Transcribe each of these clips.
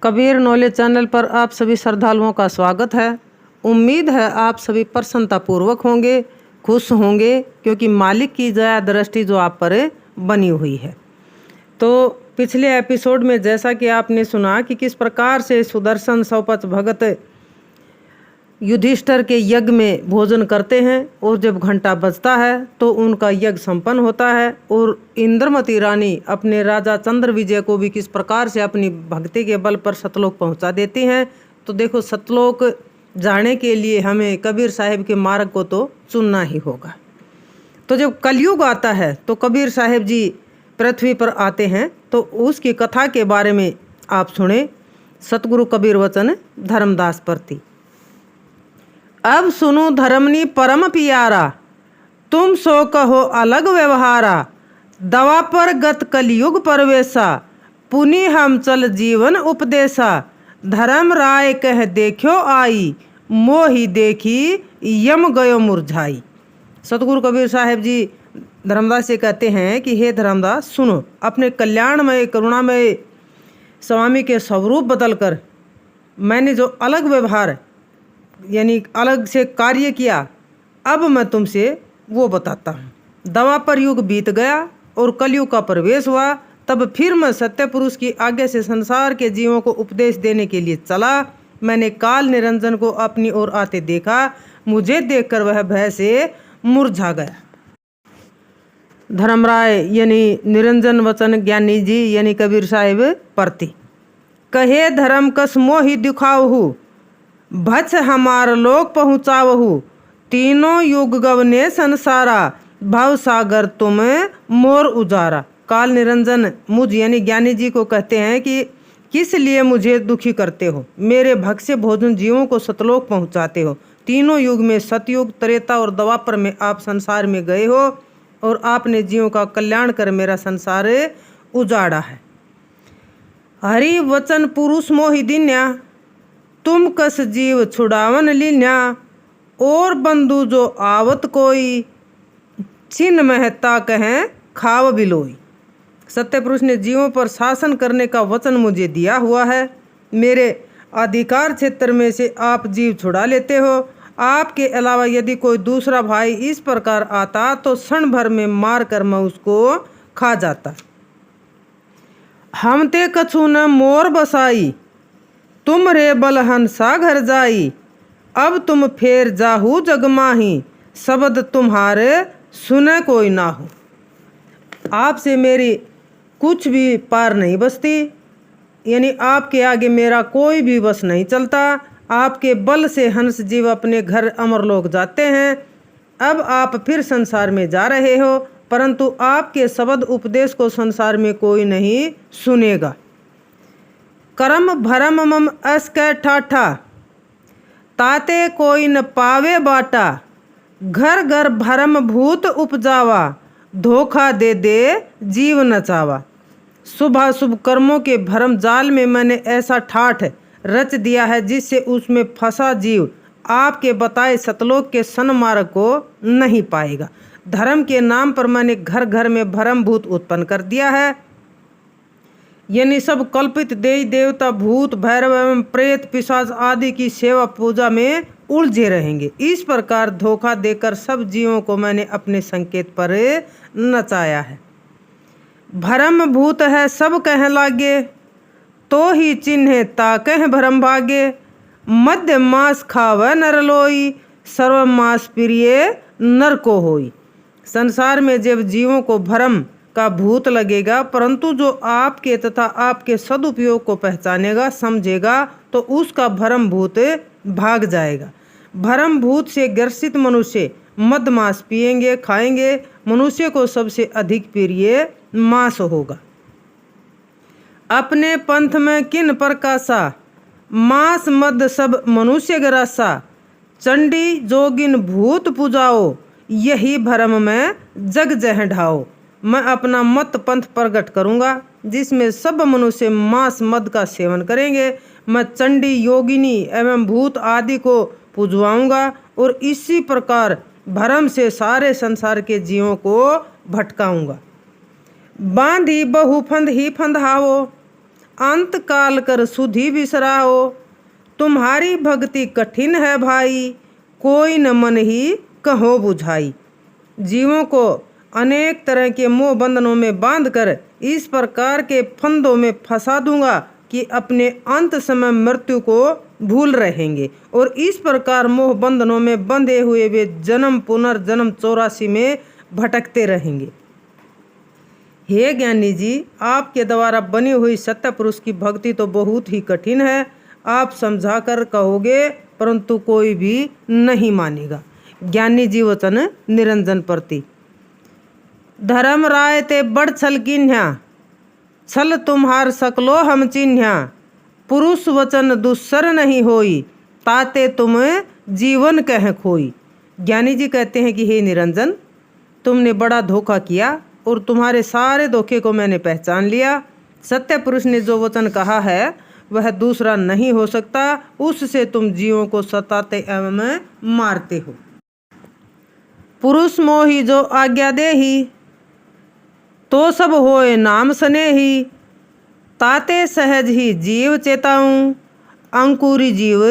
Kabir knowledge channel पर आप सभी श्रद्धालुओं का स्वागत है। उम्मीद है आप सभी प्रसन्नतापूर्वक होंगे, खुश होंगे, क्योंकि मालिक की दया दृष्टि जो आप पर बनी हुई है। तो पिछले एपिसोड में जैसा कि आपने सुना कि किस प्रकार से सुदर्शन सौपच भगत युधिष्ठिर के यज्ञ में भोजन करते हैं और जब घंटा बजता है तो उनका यज्ञ संपन्न होता है और इंद्रमती रानी अपने राजा चंद्र विजय को भी किस प्रकार से अपनी भक्ति के बल पर सतलोक पहुंचा देती हैं। तो देखो, सतलोक जाने के लिए हमें कबीर साहिब के मार्ग को तो चुनना ही होगा। तो जब कलयुग आता है तो कबीर साहिब जी पृथ्वी पर आते हैं, तो उसकी कथा के बारे में आप सुने। सतगुरु कबीर वचन धर्मदास प्रति। अब सुनो धर्मनी परम पियारा, तुम सो कहो अलग व्यवहारा। दवा पर गत कलयुग परवेशा, पुनि हम चल जीवन उपदेशा। धर्म राय कह देखो आई, मोहि देखी यम गयो मुरझाई। सतगुरु कबीर साहिब जी धर्मदास से कहते हैं कि हे धर्मदास, सुनो, अपने कल्याणमय करुणामय स्वामी के स्वरूप बदलकर मैंने जो अलग व्यवहार यानी अलग से कार्य किया, अब मैं तुमसे वो बताता हूँ। दवा पर युग बीत गया और कलयुग का प्रवेश हुआ, तब फिर मैं सत्य पुरुष की आज्ञा से संसार के जीवों को उपदेश देने के लिए चला। मैंने काल निरंजन को अपनी ओर आते देखा, मुझे देखकर वह भय से मुरझा गया। धर्मराय यानी निरंजन वचन ज्ञानी जी यानी कबीर साहिब प्रति। कहे धर्म कस मोहि दिखाओहू, भच हमार लोक पहुँचावहू। तीनों युग गवने संसारा, भव सागर तुम मोर उजारा। काल निरंजन मुझ यानी ज्ञानी जी को कहते हैं कि किस लिए मुझे दुखी करते हो, मेरे भक्ष्य भोजन जीवों को सतलोक पहुँचाते हो। तीनों युग में सतयुग, त्रेता और द्वापर में आप संसार में गए हो और आपने जीवों का कल्याण कर मेरा संसार उजाड़ा है। हरि वचन पुरुष मोहि दीन्या, तुम कस जीव छुड़ावन लीन्या। और बंधु जो आवत कोई, छिन महता कहें खाव बिलोई। सत्य पुरुष ने जीवों पर शासन करने का वचन मुझे दिया हुआ है। मेरे अधिकार क्षेत्र में से आप जीव छुड़ा लेते हो। आपके अलावा यदि कोई दूसरा भाई इस प्रकार आता तो क्षण भर में मार कर मैं उसको खा जाता। हम ते कछु न मोर बसाई, तुम रे बल हंसा घर जाई। अब तुम फेर जाहू जगमाही, शब्द तुम्हारे सुने कोई ना हो। आपसे मेरी कुछ भी पार नहीं बसती, यानी आपके आगे मेरा कोई भी बस नहीं चलता। आपके बल से हंस जीव अपने घर अमरलोक जाते हैं। अब आप फिर संसार में जा रहे हो, परंतु आपके शब्द उपदेश को संसार में कोई नहीं सुनेगा। करम भरम मम अस्कै ठाठा, ताते कोई न पावे बाटा। घर घर भरम भूत उपजावा, धोखा दे दे जीव नचावा। शुभ अशुभ कर्मों के भरम जाल में मैंने ऐसा ठाठ रच दिया है जिससे उसमें फंसा जीव आपके बताए सतलोक के सन्मार्ग को नहीं पाएगा। धर्म के नाम पर मैंने घर घर में भरम भूत उत्पन्न कर दिया है, यानी सब कल्पित देवी देवता भूत भैरव एवं प्रेत पिशाच आदि की सेवा पूजा में उलझे रहेंगे। इस प्रकार धोखा देकर सब जीवों को मैंने अपने संकेत पर नचाया है। भरम भूत है सब कह लागे, तो ही चिन्ह ता कह भरम भागे। मध्य मास खाव नरलोई, सर्व मास प्रिय नर को होई। संसार में जब जीवों को भरम का भूत लगेगा, परंतु जो आपके तथा आपके सदुपयोग को पहचानेगा समझेगा तो उसका भरम भूत भाग जाएगा। भरम भूत से ग्रसित मनुष्य मद मांस पिएंगे खाएंगे, मनुष्य को सबसे अधिक प्रिय मांस होगा। अपने पंथ में किन प्रकाशा, मांस मद सब मनुष्य ग्रासा। चंडी जोगिन भूत पुजाओ, यही भरम में जग जह ढाओ। मैं अपना मत पंथ प्रकट करूंगा जिसमें सब मनुष्य मांस मद का सेवन करेंगे। मैं चंडी योगिनी एवं भूत आदि को पुजवाऊंगा और इसी प्रकार भरम से सारे संसार के जीवों को भटकाऊंगा। बांधी बहु फंद ही फंदावो, अंत काल कर सुधि बिसराओ। तुम्हारी भक्ति कठिन है भाई, कोई न मन ही कहो बुझाई। जीवों को अनेक तरह के मोह बंधनों में बांधकर इस प्रकार के फंदों में फंसा दूंगा कि अपने अंत समय मृत्यु को भूल रहेंगे और इस प्रकार मोह बंधनों में बंधे हुए वे जन्म पुनर्जन्म 84 में भटकते रहेंगे। हे ज्ञानी जी, आपके द्वारा बनी हुई सत्य पुरुष की भक्ति तो बहुत ही कठिन है। आप समझा कर कहोगे परंतु कोई भी नहीं मानेगा। ज्ञानी जी वचन निरंजन प्रति। धर्म राय ते बड़ छल किन्ह्या, छल तुम्हार सकलो हम चिन्ह्या। पुरुष वचन दुस्सर नहीं होई, ताते तुम जीवन कह खोई। ज्ञानी जी कहते हैं कि हे निरंजन, तुमने बड़ा धोखा किया और तुम्हारे सारे धोखे को मैंने पहचान लिया। सत्य पुरुष ने जो वचन कहा है वह दूसरा नहीं हो सकता, उससे तुम जीवों को सताते एवं मारते हो। पुरुष मोही जो आज्ञा देही, तो सब होए नाम स्नेही। ताते सहज ही जीव चेताऊं, अंकुरी जीव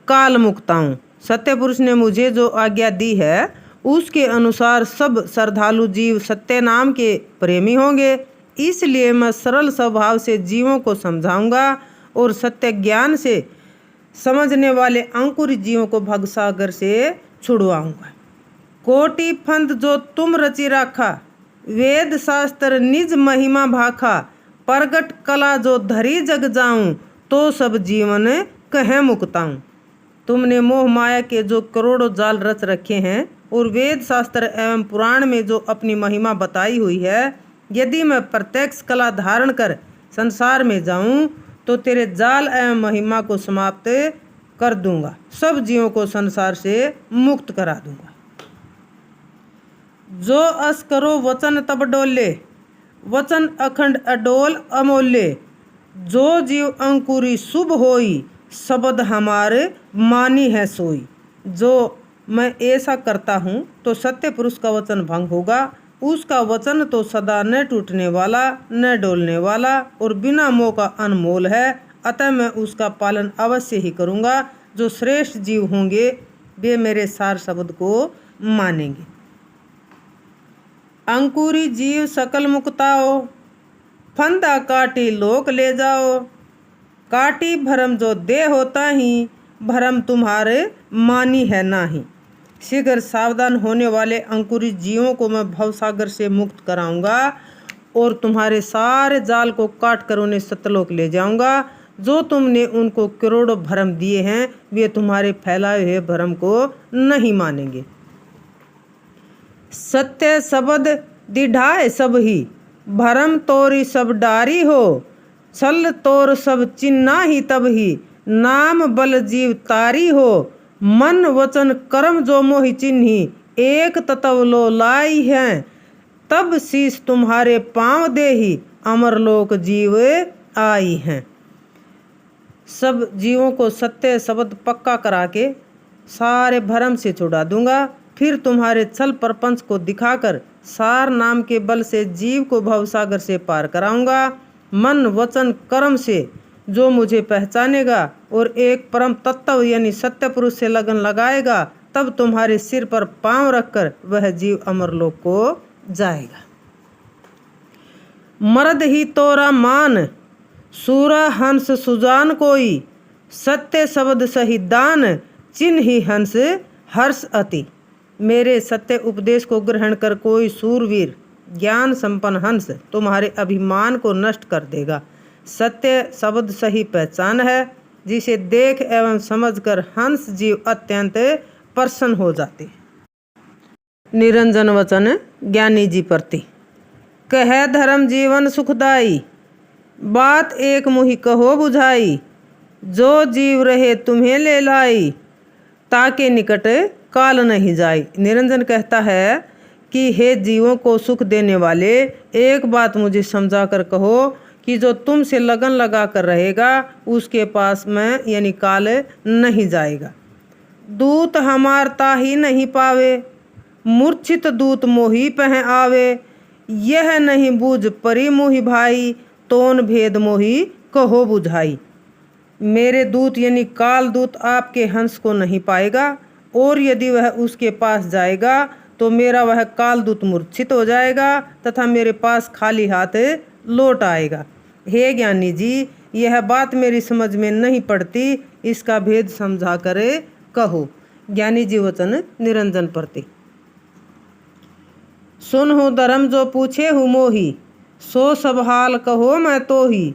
काल मुक्ताऊं। सत्य पुरुष ने मुझे जो आज्ञा दी है उसके अनुसार सब श्रद्धालु जीव सत्य नाम के प्रेमी होंगे। इसलिए मैं सरल स्वभाव से जीवों को समझाऊंगा और सत्य ज्ञान से समझने वाले अंकुरी जीवों को भवसागर से छुड़वाऊंगा। कोटि फंद जो तुम रचि राखा, वेद शास्त्र निज महिमा भाखा। प्रगट कला जो धरी जग जाऊं, तो सब जीवन कहे मुक्ताऊं। तुमने मोह माया के जो करोड़ों जाल रच रखे हैं और वेद शास्त्र एवं पुराण में जो अपनी महिमा बताई हुई है, यदि मैं प्रत्यक्ष कला धारण कर संसार में जाऊं तो तेरे जाल एवं महिमा को समाप्त कर दूंगा, सब जीवों को संसार से मुक्त करा दूंगा। जो अस करो वचन तब डोले, वचन अखंड अडोल अमोल्य। जो जीव अंकुरी शुभ होई, शब्द हमारे मानी है सोई। जो मैं ऐसा करता हूँ तो सत्य पुरुष का वचन भंग होगा। उसका वचन तो सदा न टूटने वाला न डोलने वाला और बिना मोह का अनमोल है, अतः मैं उसका पालन अवश्य ही करूँगा। जो श्रेष्ठ जीव होंगे वे मेरे सार शब्द को मानेंगे। अंकुरी जीव सकल मुक्ताओ, फंदा काटी लोक ले जाओ। काटी भरम जो दे होता ही, भरम तुम्हारे मानी है नाही। शीघ्र सावधान होने वाले अंकुरी जीवों को मैं भवसागर से मुक्त कराऊंगा और तुम्हारे सारे जाल को काट कर उन्हें सत्यलोक ले जाऊंगा। जो तुमने उनको करोड़ों भरम दिए हैं वे तुम्हारे फैलाए हुए भरम को नहीं मानेंगे। सत्य शब्द दिढ़ाए सब ही, भरम तोरी सब डारी हो। छल तोर सब चिन्ना ही तब ही, नाम बल जीव तारी हो। मन वचन कर्म जो मोहि चिन्ही, एक तत्व लो लाई हैं। तब शीश तुम्हारे पाँव देही, अमरलोक जीव आई हैं। सब जीवों को सत्य शब्द पक्का करा के सारे भरम से छुड़ा दूंगा। फिर तुम्हारे छल प्रपंच को दिखाकर सार नाम के बल से जीव को भवसागर से पार कराऊंगा। मन वचन कर्म से जो मुझे पहचानेगा और एक परम तत्व यानी सत्य पुरुष से लगन लगाएगा, तब तुम्हारे सिर पर पांव रखकर वह जीव अमरलोक को जाएगा। मर्द ही तोरा मान, सूरा हंस सुजान कोई। सत्य शब्द सही दान, चिन्ह ही हंस हर्ष अति। मेरे सत्य उपदेश को ग्रहण कर कोई सूरवीर ज्ञान संपन्न हंस तुम्हारे अभिमान को नष्ट कर देगा। सत्य शब्द सही पहचान है, जिसे देख एवं समझकर हंस जीव अत्यंत प्रसन्न हो जाते। निरंजन वचन ज्ञानी जी प्रति। कह धर्म जीवन सुखदाई, बात एक मुहि कहो बुझाई। जो जीव रहे तुम्हें ले लाई, ताके निकट काल नहीं जाई। निरंजन कहता है कि हे जीवों को सुख देने वाले, एक बात मुझे समझा कर कहो कि जो तुमसे लगन लगा कर रहेगा उसके पास में यानी काल नहीं जाएगा। दूत हमार ताही नहीं पावे, मूर्छित दूत मोही पह आवे। यह नहीं बूझ परी मोहि भाई, तोन भेद मोही कहो बुझाई। मेरे दूत यानी काल दूत आपके हंस को नहीं पाएगा, और यदि वह उसके पास जाएगा तो मेरा वह काल दूत मूर्छित हो जाएगा तथा मेरे पास खाली हाथ लौट आएगा। हे ज्ञानी जी, यह बात मेरी समझ में नहीं पड़ती, इसका भेद समझा करे कहो। ज्ञानी जी वचन निरंजन प्रति। सुनहु धर्म जो पूछे हु मोही, सो सब हाल कहो मैं तो ही।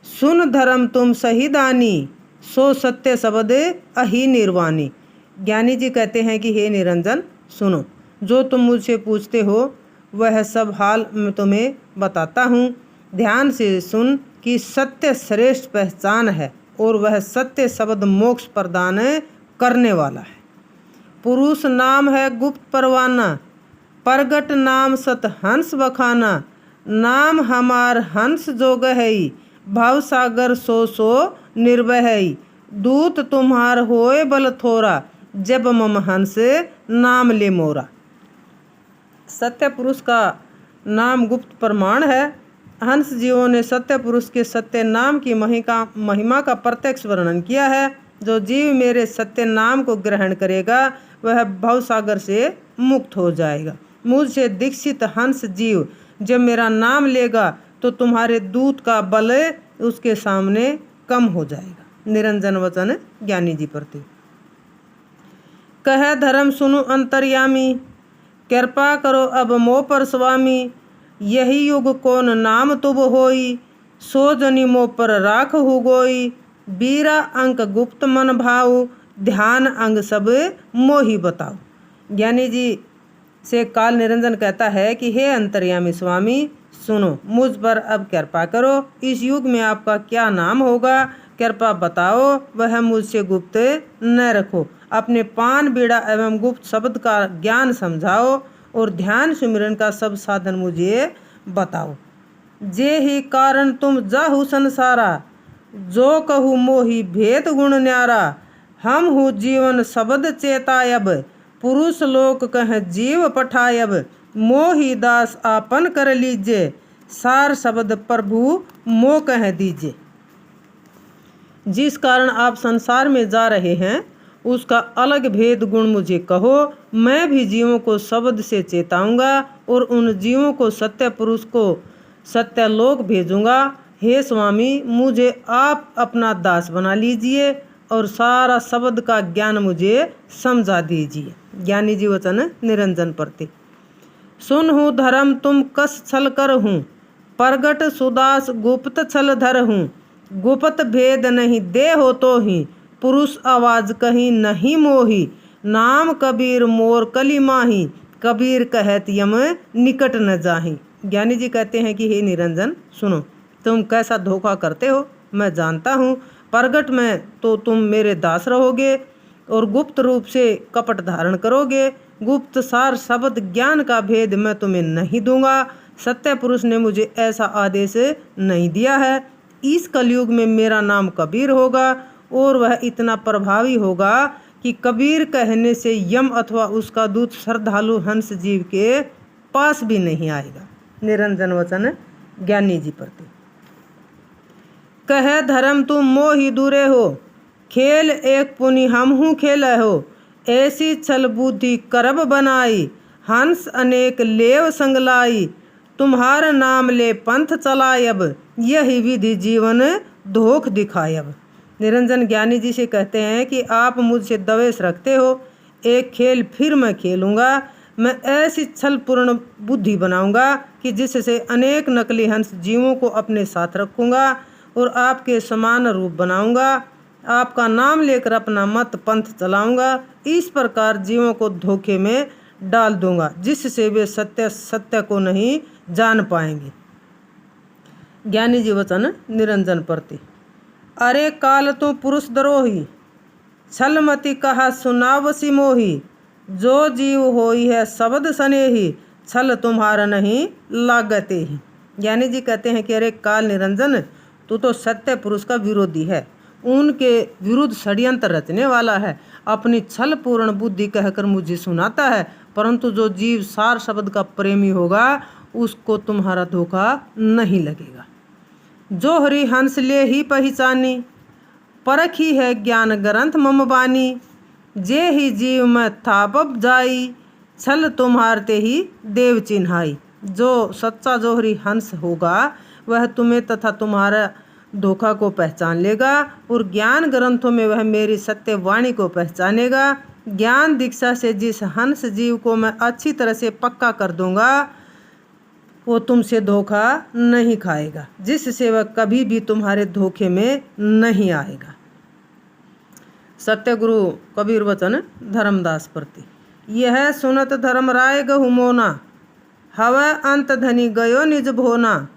सुन धर्म तुम सही दानी, सो सत्य शब्द अहि निर्वाणी। ज्ञानी जी कहते हैं कि हे निरंजन सुनो, जो तुम मुझसे पूछते हो वह सब हाल मैं तुम्हें बताता हूँ। ध्यान से सुन कि सत्य श्रेष्ठ पहचान है और वह सत्य शब्द मोक्ष प्रदान करने वाला है। पुरुष नाम है गुप्त परवाना, प्रगट नाम सत हंस बखाना। नाम हमार हंस जो गहई, भव सागर सो सो निर्वहई। दूत तुम्हार होए बल थोरा, जब मम हंस नाम ले मोरा। सत्य पुरुष का नाम गुप्त प्रमाण है। हंस जीवों ने सत्य पुरुष के सत्य नाम की महिमा का प्रत्यक्ष वर्णन किया है। जो जीव मेरे सत्य नाम को ग्रहण करेगा वह भवसागर से मुक्त हो जाएगा। मुझसे दीक्षित हंस जीव जब मेरा नाम लेगा तो तुम्हारे दूत का बल उसके सामने कम हो जाएगा। निरंजन वचन ज्ञानी जी प्रति। कह धर्म सुनु अंतर्यामी, कृपा करो अब मोह पर स्वामी। यही युग कौन नाम तुब होई, सो जनी मोह पर राख हु गोई। बीरा अंक गुप्त मन भाऊ, ध्यान अंग सब मोही बताओ। ज्ञानी जी से काल निरंजन कहता है कि हे अंतर्यामी स्वामी सुनो, मुझ पर अब कृपा करो। इस युग में आपका क्या नाम होगा, कृपा बताओ, वह मुझसे गुप्त न रखो। अपने पान बीड़ा एवं गुप्त शब्द का ज्ञान समझाओ और ध्यान सुमिरन का सब साधन मुझे बताओ। जे ही कारण तुम जाहु संसारा, जो कहू मोही भेद गुण न्यारा। हम हूँ जीवन शब्द चेतायब, पुरुष लोक कह जीव पठायब। मोही दास आपन कर लीजिए, सार शब्द प्रभु मोह कह दीजिए। जिस कारण आप संसार में जा रहे हैं उसका अलग भेद गुण मुझे कहो। मैं भी जीवों को शब्द से चेताऊंगा और उन जीवों को सत्य पुरुष को सत्यलोक भेजूंगा। हे स्वामी, मुझे आप अपना दास बना लीजिए और सारा शब्द का ज्ञान मुझे समझा दीजिए। ज्ञानी जी वचन निरंजन प्रति। सुनहु धर्म तुम कस छल कर हूँ, प्रगट सुदास गुप्त छल धर हूँ। गुप्त भेद नहीं दे हो तो ही, पुरुष आवाज कहीं नहीं मोही। नाम कबीर मोर कली माही, कबीर कहत यम निकट न जाही। ज्ञानी जी कहते हैं कि हे निरंजन सुनो, तुम कैसा धोखा करते हो मैं जानता हूँ। प्रगट में तो तुम मेरे दास रहोगे और गुप्त रूप से कपट धारण करोगे। गुप्त सार शब्द ज्ञान का भेद मैं तुम्हें नहीं दूंगा। सत्य पुरुष ने मुझे ऐसा आदेश नहीं दिया है। इस कलयुग में मेरा नाम कबीर होगा और वह इतना प्रभावी होगा कि कबीर कहने से यम अथवा उसका दूत श्रद्धालु हंस जीव के पास भी नहीं आएगा। निरंजन वचन ज्ञानी जी प्रति। कह धर्म तुम मोहि दूरे हो, खेल एक पुनि हमहू खेल हो। ऐसी छल बुद्धि करब बनाई, हंस अनेक लेव संगलाई। तुम्हार नाम ले पंथ चलायब, यही विधि जीवन धोख दिखायब। निरंजन ज्ञानी जी से कहते हैं कि आप मुझसे द्वेष रखते हो। एक खेल फिर मैं खेलूँगा। मैं ऐसी छलपूर्ण बुद्धि बनाऊंगा कि जिससे अनेक नकली हंस जीवों को अपने साथ रखूँगा और आपके समान रूप बनाऊंगा। आपका नाम लेकर अपना मत पंथ चलाऊंगा। इस प्रकार जीवों को धोखे में डाल दूंगा जिससे वे सत्य को नहीं जान पाएंगे। ज्ञानी जी वचन निरंजन प्रति। अरे काल तो पुरुष द्रोही, छलमति कहा सुनावसी मोही। जो जीव होई है शब्द स्नेही, छल तुम्हारा नहीं लागते ही। ज्ञानी जी कहते हैं कि अरे काल निरंजन, तू तो सत्य पुरुष का विरोधी है, उनके विरुद्ध षड्यंत्र रचने वाला है। अपनी छल पूर्ण बुद्धि कहकर मुझे सुनाता है, परंतु जो जीव सार शब्द का प्रेमी होगा उसको तुम्हारा धोखा नहीं लगेगा। जोहरी हंस ले ही पहचानी, परखी है ज्ञान ग्रंथ मम बानी। जे ही जीव में थापब जाई, छल तुम्हारते ही देव चिन्हाई। जो सच्चा जोहरी हंस होगा वह तुम्हें तथा तुम्हारा धोखा को पहचान लेगा, और ज्ञान ग्रंथों में वह मेरी सत्य वाणी को पहचानेगा। ज्ञान दीक्षा से जिस हंस जीव को मैं अच्छी तरह से पक्का कर दूंगा, वो तुमसे धोखा नहीं खाएगा, जिससे वह कभी भी तुम्हारे धोखे में नहीं आएगा। सत्य गुरु कबीर वचन धर्मदास प्रति। यह सुनत धर्मराय गहु मोना, हवै अंत धनी गयो निज भोना।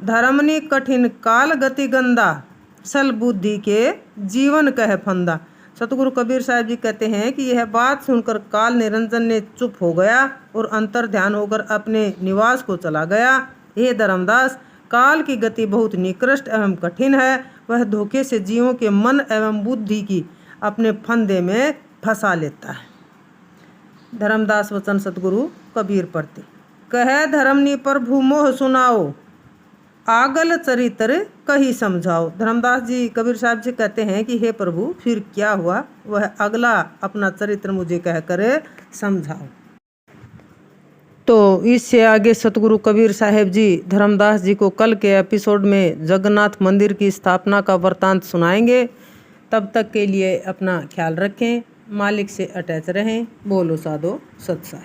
धर्मनी कठिन काल गति गंदा, सल बुद्धि के जीवन कह फंदा। सतगुरु कबीर साहब जी कहते हैं कि यह बात सुनकर काल निरंजन ने चुप हो गया और अंतर ध्यान होकर अपने निवास को चला गया। हे धर्मदास, काल की गति बहुत निकृष्ट एवं कठिन है। वह धोखे से जीवों के मन एवं बुद्धि की अपने फंदे में फंसा लेता है। धर्मदास वचन सतगुरु कबीर प्रति। कह धर्मनी प्रभु मोह सुनाओ, आगल चरित्र कही समझाओ। धर्मदास जी कबीर साहब जी कहते हैं कि हे प्रभु, फिर क्या हुआ, वह अगला अपना चरित्र मुझे कह कर समझाओ। तो इससे आगे सतगुरु कबीर साहब जी धर्मदास जी को कल के एपिसोड में जगन्नाथ मंदिर की स्थापना का वृतांत सुनाएंगे। तब तक के लिए अपना ख्याल रखें, मालिक से अटैच रहें। बोलो साधो सत साहिब।